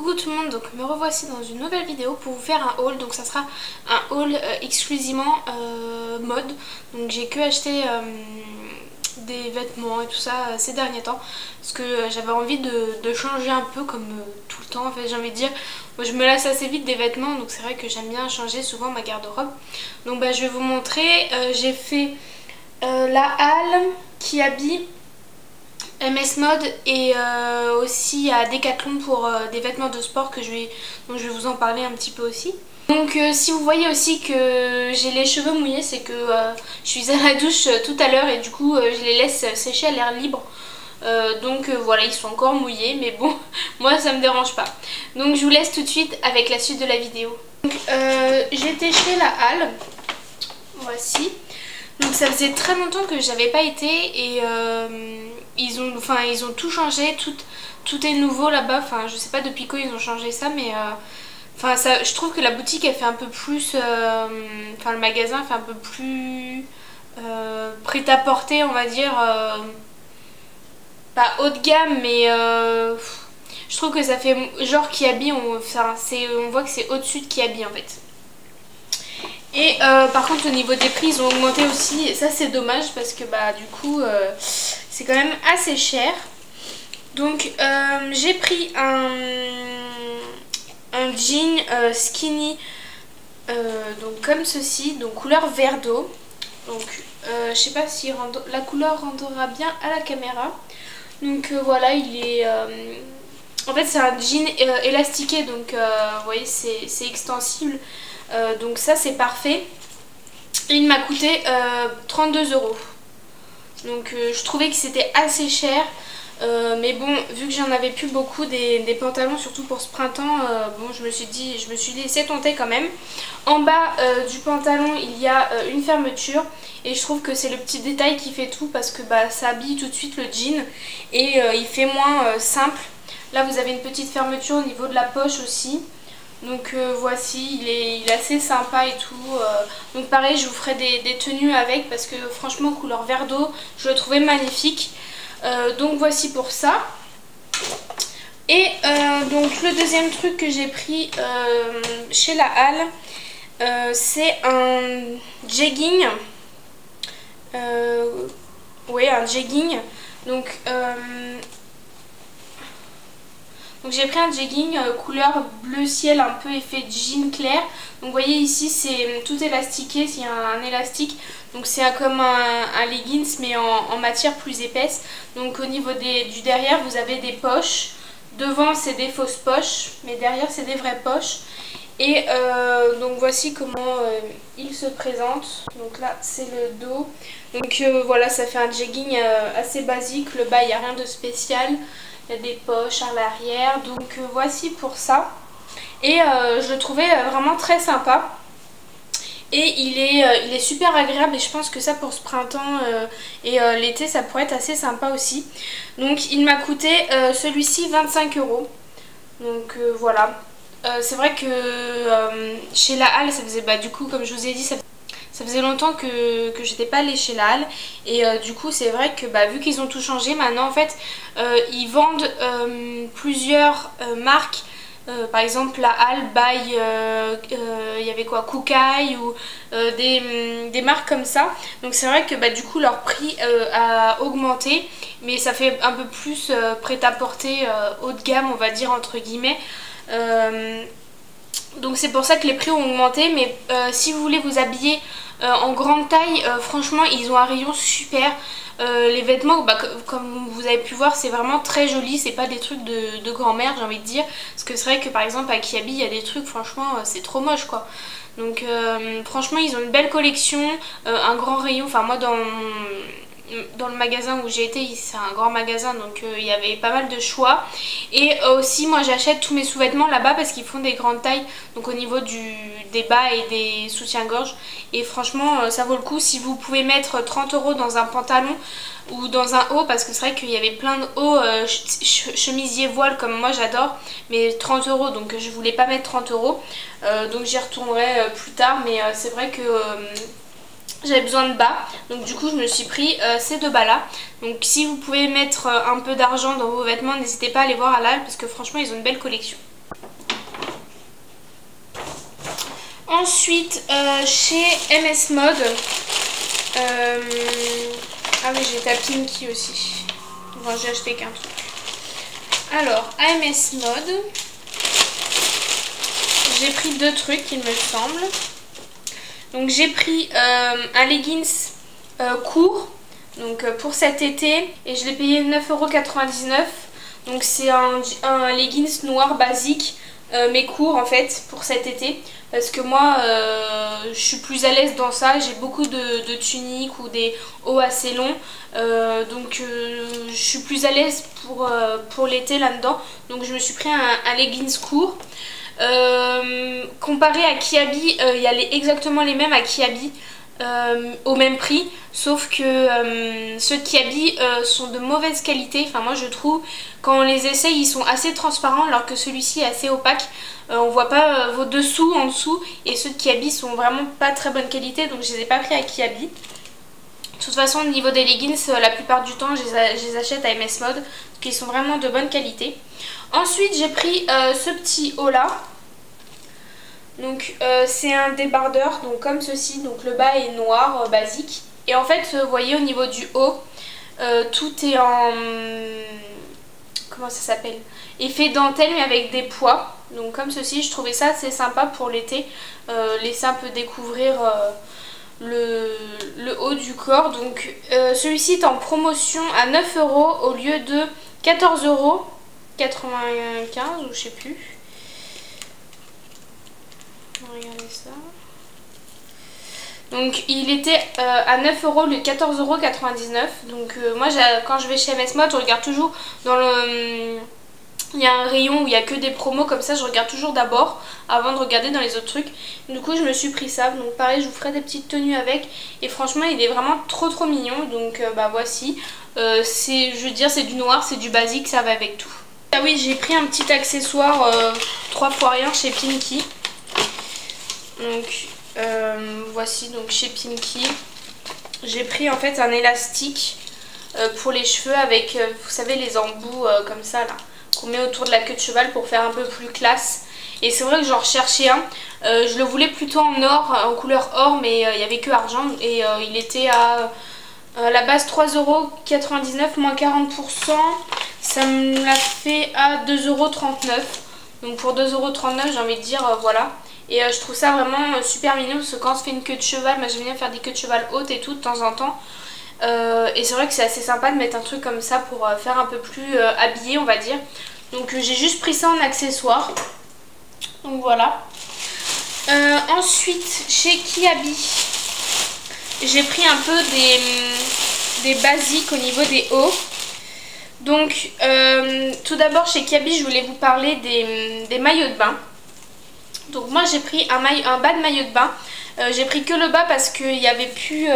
Coucou tout le monde, donc me revoici dans une nouvelle vidéo pour vous faire un haul. Donc ça sera un haul exclusivement mode. Donc j'ai que acheté des vêtements et tout ça ces derniers temps parce que j'avais envie de changer un peu comme tout le temps en fait, j'ai envie de dire. Moi, je me lasse assez vite des vêtements, donc c'est vrai que j'aime bien changer souvent ma garde-robe. Donc je vais vous montrer, j'ai fait la halle qui habille MS Mode et aussi à Decathlon pour des vêtements de sport dont je vais vous en parler un petit peu aussi. Donc si vous voyez aussi que j'ai les cheveux mouillés, c'est que je suis à la douche tout à l'heure et du coup je les laisse sécher à l'air libre. Voilà, ils sont encore mouillés, mais bon, moi ça me dérange pas. Donc je vous laisse tout de suite avec la suite de la vidéo. Donc j'étais chez la halle, voici. Donc ça faisait très longtemps que j'avais pas été et ils ont tout changé, tout est nouveau là-bas. Enfin je sais pas depuis quand ils ont changé ça, mais je trouve que la boutique elle fait un peu plus, le magasin fait un peu plus prêt-à-porter, on va dire, pas haut de gamme, mais je trouve que ça fait genre Kiabi, on voit que c'est au-dessus de Kiabi en fait. Et par contre au niveau des prix ils ont augmenté aussi et ça c'est dommage parce que du coup c'est quand même assez cher. Donc j'ai pris un jean skinny donc comme ceci, donc couleur vert d'eau. Donc je sais pas si la couleur rendra bien à la caméra. Donc voilà, il est en fait c'est un jean élastiqué, donc vous voyez c'est extensible. Donc ça c'est parfait. Et il m'a coûté 32 €. Donc je trouvais que c'était assez cher. Mais bon, vu que j'en avais plus beaucoup des pantalons, surtout pour ce printemps, je me suis laissé tenter quand même. En bas du pantalon il y a une fermeture. Et je trouve que c'est le petit détail qui fait tout parce que ça habille tout de suite le jean. Et il fait moins simple. Là vous avez une petite fermeture au niveau de la poche aussi. Donc voici, il est assez sympa et tout. Donc pareil, je vous ferai des tenues avec parce que franchement couleur vert d'eau, je le trouvais magnifique. Donc voici pour ça. Et donc le deuxième truc que j'ai pris chez la halle, c'est un jegging. Oui, un jegging. Donc j'ai pris un jegging couleur bleu ciel, un peu effet jean clair. Donc vous voyez ici c'est tout élastiqué, il y a un élastique. Donc c'est comme un leggings mais en matière plus épaisse. Donc au niveau du derrière vous avez des poches. Devant c'est des fausses poches, mais derrière c'est des vraies poches. Et donc voici comment il se présente. Donc là c'est le dos. Donc voilà, ça fait un jegging assez basique. Le bas il n'y a rien de spécial. Il y a des poches à l'arrière, donc voici pour ça. Et je le trouvais vraiment très sympa. Et il est super agréable et je pense que ça pour ce printemps et l'été ça pourrait être assez sympa aussi. Donc il m'a coûté celui-ci 25 €. Donc voilà. C'est vrai que chez la halle ça faisait, du coup comme je vous ai dit, ça faisait longtemps que j'étais pas allée chez la halle et du coup c'est vrai que vu qu'ils ont tout changé maintenant en fait ils vendent plusieurs marques. Par exemple la halle by il y avait quoi, Kookai ou des marques comme ça. Donc c'est vrai que du coup leur prix a augmenté, mais ça fait un peu plus prêt-à-porter haut de gamme, on va dire entre guillemets. Donc c'est pour ça que les prix ont augmenté. Mais si vous voulez vous habiller en grande taille, franchement ils ont un rayon super. Les vêtements, comme vous avez pu voir, c'est vraiment très joli. C'est pas des trucs de grand-mère, j'ai envie de dire. Parce que c'est vrai que par exemple à Kiabi il y a des trucs, franchement c'est trop moche quoi. Donc franchement ils ont une belle collection, un grand rayon. Enfin moi dans le magasin où j'ai été, c'est un grand magasin, donc il y avait pas mal de choix. Et aussi moi j'achète tous mes sous-vêtements là-bas parce qu'ils font des grandes tailles, donc au niveau des bas et des soutiens-gorge. Et franchement ça vaut le coup si vous pouvez mettre 30 € dans un pantalon ou dans un haut, parce que c'est vrai qu'il y avait plein de hauts chemisier voile comme moi j'adore, mais 30 €, donc je voulais pas mettre 30 €. Donc j'y retournerai plus tard, mais c'est vrai que j'avais besoin de bas, donc du coup je me suis pris ces deux bas là. Donc si vous pouvez mettre un peu d'argent dans vos vêtements, n'hésitez pas à aller voir à la halle parce que franchement ils ont une belle collection. Ensuite, chez MS Mode, ah oui, j'ai ta Pinky aussi. Bon, j'ai acheté qu'un truc. Alors, à MS Mode, j'ai pris 2 trucs, il me semble. Donc, j'ai pris un leggings court, donc pour cet été, et je l'ai payé 9,99 €. Donc, c'est un leggings noir basique, mais court en fait, pour cet été. Parce que moi, je suis plus à l'aise dans ça. J'ai beaucoup de tuniques ou des hauts assez longs. Donc je suis plus à l'aise pour l'été là-dedans. Donc je me suis pris un leggings court. Comparé à Kiabi, il y a exactement les mêmes à Kiabi. Au même prix, sauf que ceux de Kiabi sont de mauvaise qualité. Enfin moi je trouve, quand on les essaye, ils sont assez transparents, alors que celui-ci est assez opaque. On voit pas vos dessous en dessous, et ceux de Kiabi sont vraiment pas très bonne qualité, donc je les ai pas pris à Kiabi. De toute façon, au niveau des leggings, la plupart du temps je les achète à MS Mode, parce qu'ils sont vraiment de bonne qualité. Ensuite j'ai pris ce petit haut là. Donc c'est un débardeur, donc comme ceci, donc le bas est noir, basique. Et en fait, vous voyez au niveau du haut, tout est en... comment ça s'appelle? Effet dentelle, mais avec des pois. Donc comme ceci, je trouvais ça assez sympa pour l'été. Laisser un peu découvrir le haut du corps. Donc celui-ci est en promotion à 9 € au lieu de 14,95 € ou je sais plus. Regardez ça. Donc il était à 9 € le 14,99 €. Donc moi quand je vais chez MS Mode, je regarde toujours dans le... il y a un rayon où il n'y a que des promos, comme ça je regarde toujours d'abord avant de regarder dans les autres trucs. Du coup je me suis pris ça. Donc pareil, je vous ferai des petites tenues avec. Et franchement il est vraiment trop mignon. Donc bah voici. Je veux dire, c'est du noir, c'est du basique, ça va avec tout. Ah oui, j'ai pris un petit accessoire 3 fois rien chez Pinky. Donc voici, donc chez Pinky j'ai pris en fait un élastique pour les cheveux avec vous savez les embouts comme ça là qu'on met autour de la queue de cheval pour faire un peu plus classe. Et c'est vrai que j'en recherchais un, je le voulais plutôt en or, en couleur or, mais il n'y avait que argent. Et il était à la base 3,99 € moins 40%, ça me l'a fait à 2,39 €. Donc pour 2,39 € j'ai envie de dire voilà. Et je trouve ça vraiment super mignon, parce que quand on se fait une queue de cheval, moi j'aime bien faire des queues de cheval hautes et tout de temps en temps. Et c'est vrai que c'est assez sympa de mettre un truc comme ça pour faire un peu plus habillé, on va dire. Donc j'ai juste pris ça en accessoire. Donc voilà. Ensuite chez Kiabi, j'ai pris un peu des basiques au niveau des hauts. Donc tout d'abord chez Kiabi, je voulais vous parler des maillots de bain. Donc moi j'ai pris un bas de maillot de bain. J'ai pris que le bas parce qu'il n'y avait plus,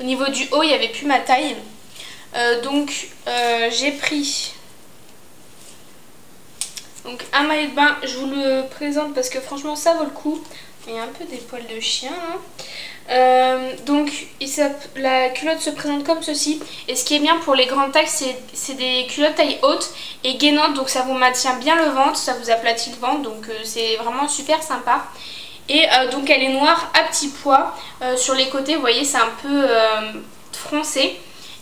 au niveau du haut il n'y avait plus ma taille. Donc j'ai pris un maillot de bain. Je vous le présente parce que franchement ça vaut le coup. Il y a un peu des poils de chien là. Donc la culotte se présente comme ceci. Et ce qui est bien pour les grandes tailles, c'est des culottes taille haute et gainantes. Donc ça vous maintient bien le ventre, ça vous aplatit le ventre. Donc c'est vraiment super sympa. Et donc elle est noire à petits pois. Sur les côtés vous voyez c'est un peu froncé.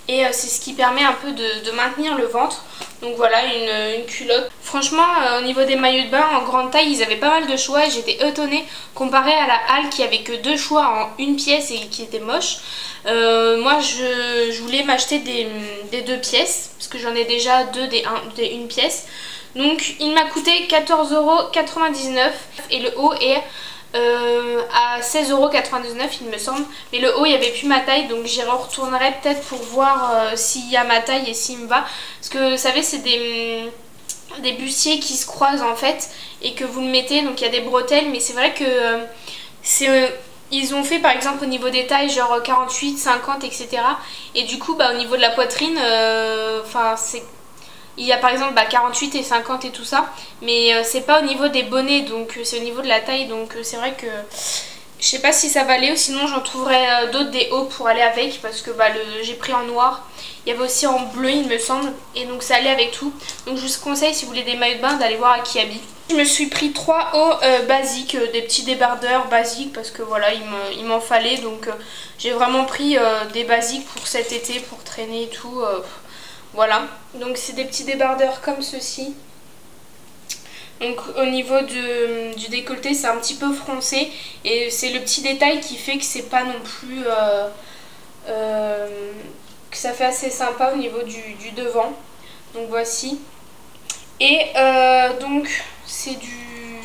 Et c'est ce qui permet un peu de maintenir le ventre. Donc voilà une culotte. Franchement au niveau des maillots de bain en grande taille ils avaient pas mal de choix. Et j'étais étonnée comparé à la halle qui avait que 2 choix en une pièce et qui était moche. Moi je voulais m'acheter des 2 pièces. Parce que j'en ai déjà 2 des 1 pièce. Donc il m'a coûté 14,99 € et le haut est à 16,99 € il me semble. Mais le haut il n'y avait plus ma taille, donc j'y retournerai peut-être pour voir s'il y a ma taille et s'il me va. Parce que vous savez c'est des bustiers qui se croisent en fait et que vous le mettez, donc il y a des bretelles. Mais c'est vrai que ils ont fait par exemple au niveau des tailles genre 48, 50 etc. Et du coup au niveau de la poitrine il y a par exemple 48 et 50 et tout ça, mais c'est pas au niveau des bonnets, donc c'est au niveau de la taille. Donc c'est vrai que je sais pas si ça va aller, ou sinon j'en trouverai d'autres des hauts pour aller avec, parce que j'ai pris en noir. Il y avait aussi en bleu il me semble, et donc ça allait avec tout. Donc je vous conseille si vous voulez des maillots de bain d'aller voir à Kiabi. Je me suis pris 3 hauts basiques, des petits débardeurs basiques parce que voilà, il m'en fallait. Donc j'ai vraiment pris des basiques pour cet été, pour traîner et tout. Voilà, donc c'est des petits débardeurs comme ceci. Donc au niveau du décolleté, c'est un petit peu froncé. Et c'est le petit détail qui fait que c'est pas non plus... que ça fait assez sympa au niveau du devant. Donc voici. Et donc c'est du...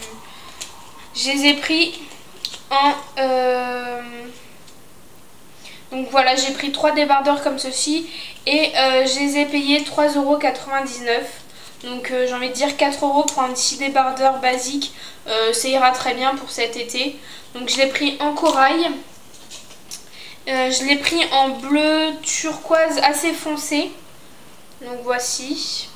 Je les ai pris en... Donc voilà, j'ai pris 3 débardeurs comme ceci. Et je les ai payés 3,99 €. Donc j'ai envie de dire 4 € pour un petit débardeur basique. Ça ira très bien pour cet été. Donc je l'ai pris en corail. Je l'ai pris en bleu turquoise assez foncé. Donc voici.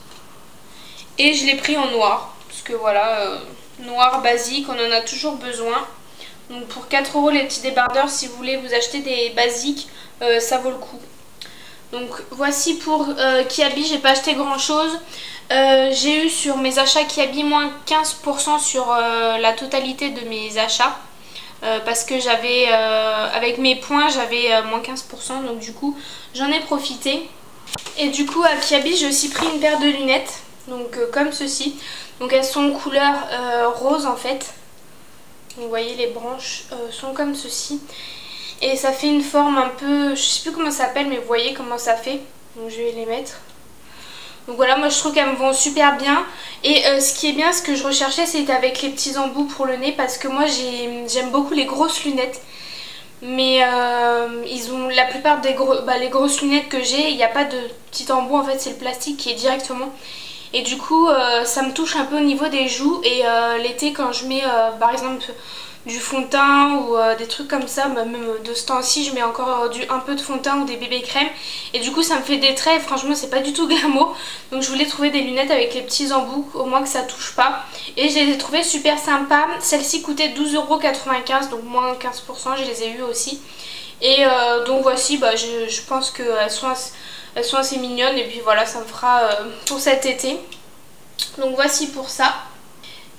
Et je l'ai pris en noir. Parce que voilà, noir basique, on en a toujours besoin. Donc pour 4 € les petits débardeurs, si vous voulez vous acheter des basiques, ça vaut le coup. Donc voici pour Kiabi, j'ai pas acheté grand chose. J'ai eu sur mes achats Kiabi moins 15% sur la totalité de mes achats. Parce que j'avais, avec mes points, j'avais moins 15%. Donc du coup, j'en ai profité. Et du coup, à Kiabi, j'ai aussi pris une paire de lunettes. Donc comme ceci. Donc elles sont couleur rose en fait. Donc, vous voyez, les branches sont comme ceci. Et ça fait une forme un peu, je sais plus comment ça s'appelle, mais vous voyez comment ça fait. Donc je vais les mettre. Donc voilà, moi je trouve qu'elles me vont super bien. Et ce qui est bien, ce que je recherchais, c'était avec les petits embouts pour le nez. Parce que moi j'aime beaucoup les grosses lunettes. Mais ils ont la plupart des les grosses lunettes que j'ai, il n'y a pas de petit embout. En fait, c'est le plastique qui est directement. Et du coup, ça me touche un peu au niveau des joues. Et l'été, quand je mets par exemple du fond de teint ou des trucs comme ça, bah, même de ce temps-ci je mets encore un peu de fond de teint ou des bébés crèmes et du coup ça me fait des traits et franchement c'est pas du tout glamour. Donc je voulais trouver des lunettes avec les petits embouts, au moins que ça touche pas, et je les ai trouvées super sympas. Celle-ci coûtait 12,95 €, donc moins 15%, je les ai eues aussi. Et donc voici, bah, je pense qu'elles sont assez mignonnes et puis voilà, ça me fera pour cet été. Donc voici pour ça.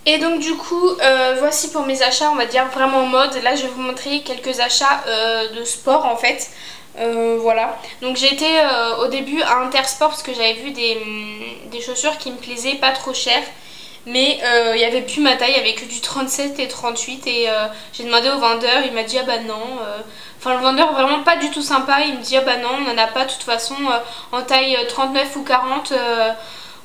Et donc du coup, voici pour mes achats, on va dire vraiment mode. Là je vais vous montrer quelques achats de sport en fait. Voilà. Donc j'ai été au début à Intersport parce que j'avais vu des chaussures qui me plaisaient pas trop chères. Mais il n'y avait plus ma taille, il n'y avait que du 37 et 38 et j'ai demandé au vendeur, il m'a dit ah bah non. Enfin le vendeur vraiment pas du tout sympa, il me dit ah bah non, on n'en a pas de toute façon en taille 39 ou 40.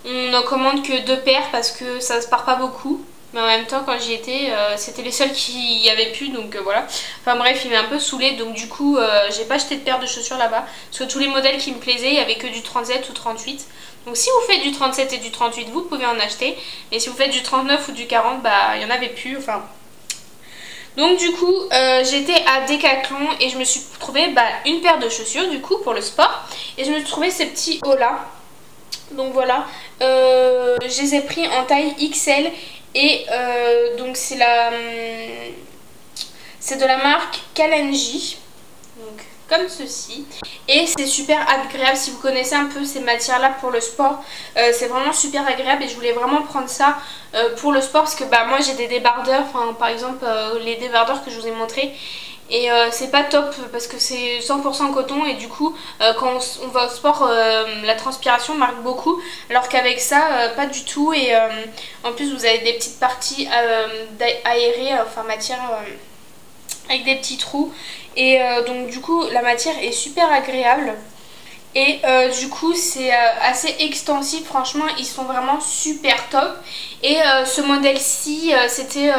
On n'en commande que 2 paires parce que ça se part pas beaucoup. Mais en même temps quand j'y étais c'était les seuls qui y avaient pu, donc voilà. Enfin bref, il m'a un peu saoulée, donc du coup j'ai pas acheté de paire de chaussures là-bas. Parce que tous les modèles qui me plaisaient, il n'y avait que du 37 ou 38. Donc si vous faites du 37 et du 38, vous pouvez en acheter. Mais si vous faites du 39 ou du 40, bah il n'y en avait plus, enfin... Donc du coup j'étais à Decathlon et je me suis trouvé une paire de chaussures du coup pour le sport. Et je me suis trouvé ces petits hauts là. Donc voilà, je les ai pris en taille XL. Et donc c'est de la marque Kalenji, donc comme ceci. Et c'est super agréable, si vous connaissez un peu ces matières là pour le sport, c'est vraiment super agréable. Et je voulais vraiment prendre ça pour le sport parce que moi j'ai des débardeurs, par exemple les débardeurs que je vous ai montrés. Et c'est pas top parce que c'est 100% coton et du coup quand on va au sport la transpiration marque beaucoup, alors qu'avec ça pas du tout. Et en plus vous avez des petites parties aérées, enfin matière avec des petits trous, et donc du coup la matière est super agréable. Et du coup c'est assez extensif, franchement ils sont vraiment super top. Et ce modèle-ci c'était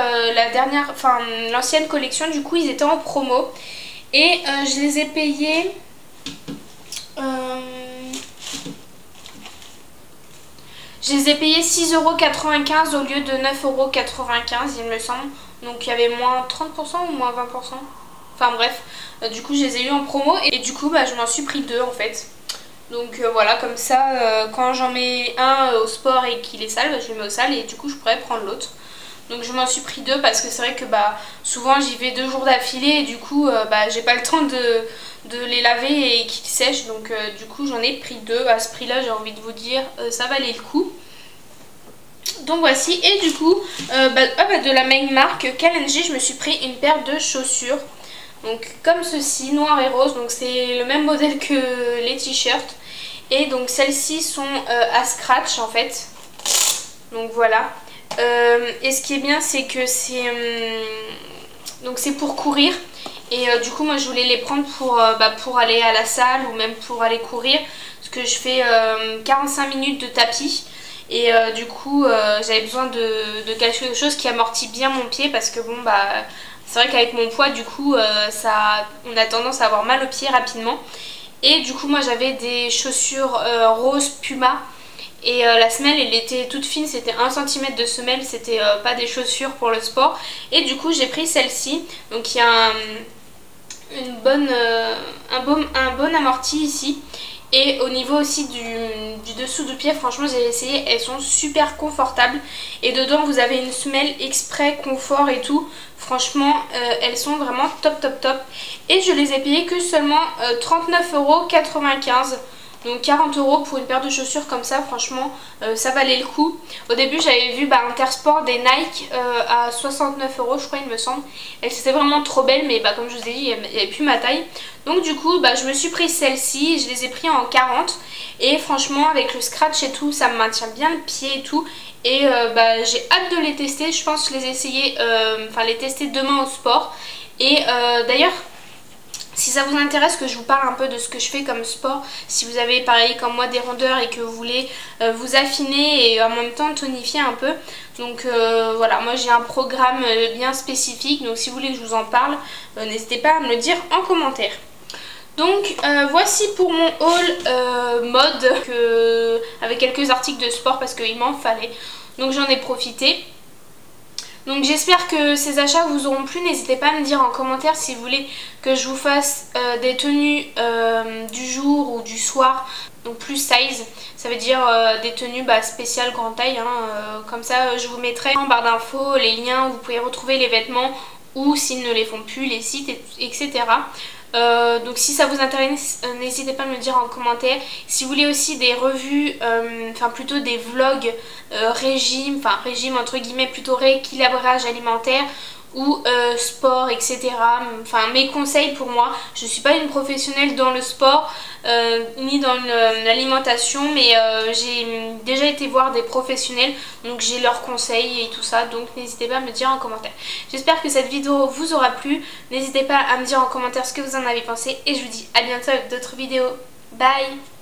l'ancienne collection, du coup ils étaient en promo. Et je les ai payés... je les ai payés 6,95 € au lieu de 9,95 € il me semble. Donc il y avait moins 30% ou moins 20%. Enfin bref, du coup je les ai eu en promo et du coup je m'en suis pris 2 en fait. Donc voilà, comme ça quand j'en mets un au sport et qu'il est sale, je le mets au sale et du coup je pourrais prendre l'autre. Donc je m'en suis pris 2 parce que c'est vrai que souvent j'y vais 2 jours d'affilée et du coup j'ai pas le temps de les laver et qu'ils sèchent. Donc du coup j'en ai pris 2 à ce prix là, j'ai envie de vous dire ça valait le coup. Donc voici, et du coup de la même marque KLNG, je me suis pris une paire de chaussures. Donc comme ceci, noir et rose, donc c'est le même modèle que les t-shirts. Et donc celles-ci sont à scratch en fait. Donc voilà. Et ce qui est bien, c'est que c'est pour courir. Et du coup moi je voulais les prendre pour aller à la salle ou même pour aller courir. Parce que je fais 45 minutes de tapis. Et du coup j'avais besoin de quelque chose qui amortit bien mon pied. Parce que bon c'est vrai qu'avec mon poids du coup on a tendance à avoir mal au pied rapidement. Et du coup moi j'avais des chaussures rose Puma. Et la semelle elle était toute fine, c'était 1 cm de semelle, c'était pas des chaussures pour le sport. Et du coup j'ai pris celle-ci. Donc il y a un bon amorti ici. Et au niveau aussi du dessous du pied, franchement j'ai essayé, elles sont super confortables. Et dedans vous avez une semelle exprès confort et tout. Franchement elles sont vraiment top top top. Et je les ai payées que seulement 39,95 €. Donc 40 € pour une paire de chaussures comme ça, franchement ça valait le coup. Au début j'avais vu Intersport des Nike à 69 € je crois il me semble. Et c'était vraiment trop belle, mais comme je vous ai dit il n'y avait plus ma taille. Donc du coup je me suis pris celle-ci, je les ai pris en 40. Et franchement avec le scratch et tout ça me maintient bien le pied et tout. Et j'ai hâte de les tester, je pense que je les essayer, les tester demain au sport. Et d'ailleurs, si ça vous intéresse que je vous parle un peu de ce que je fais comme sport, si vous avez pareil comme moi des rondeurs et que vous voulez vous affiner et en même temps tonifier un peu. Donc voilà, moi j'ai un programme bien spécifique, donc si vous voulez que je vous en parle, n'hésitez pas à me le dire en commentaire. Donc voici pour mon haul mode avec quelques articles de sport parce qu'il m'en fallait. Donc j'en ai profité. Donc j'espère que ces achats vous auront plu. N'hésitez pas à me dire en commentaire si vous voulez que je vous fasse des tenues du jour ou du soir. Donc plus size, ça veut dire des tenues spéciales grande taille. Comme ça je vous mettrai en barre d'infos les liens où vous pouvez retrouver les vêtements ou s'ils ne les font plus, les sites, etc. Donc si ça vous intéresse, n'hésitez pas à me le dire en commentaire. Si vous voulez aussi des revues, plutôt des vlogs régime entre guillemets, plutôt rééquilibrage alimentaire ou sport, etc. Mes conseils pour moi. Je ne suis pas une professionnelle dans le sport ni dans l'alimentation, mais j'ai déjà été voir des professionnels, donc j'ai leurs conseils et tout ça, donc n'hésitez pas à me le dire en commentaire. J'espère que cette vidéo vous aura plu. N'hésitez pas à me dire en commentaire ce que vous en avez pensé et je vous dis à bientôt avec d'autres vidéos. Bye!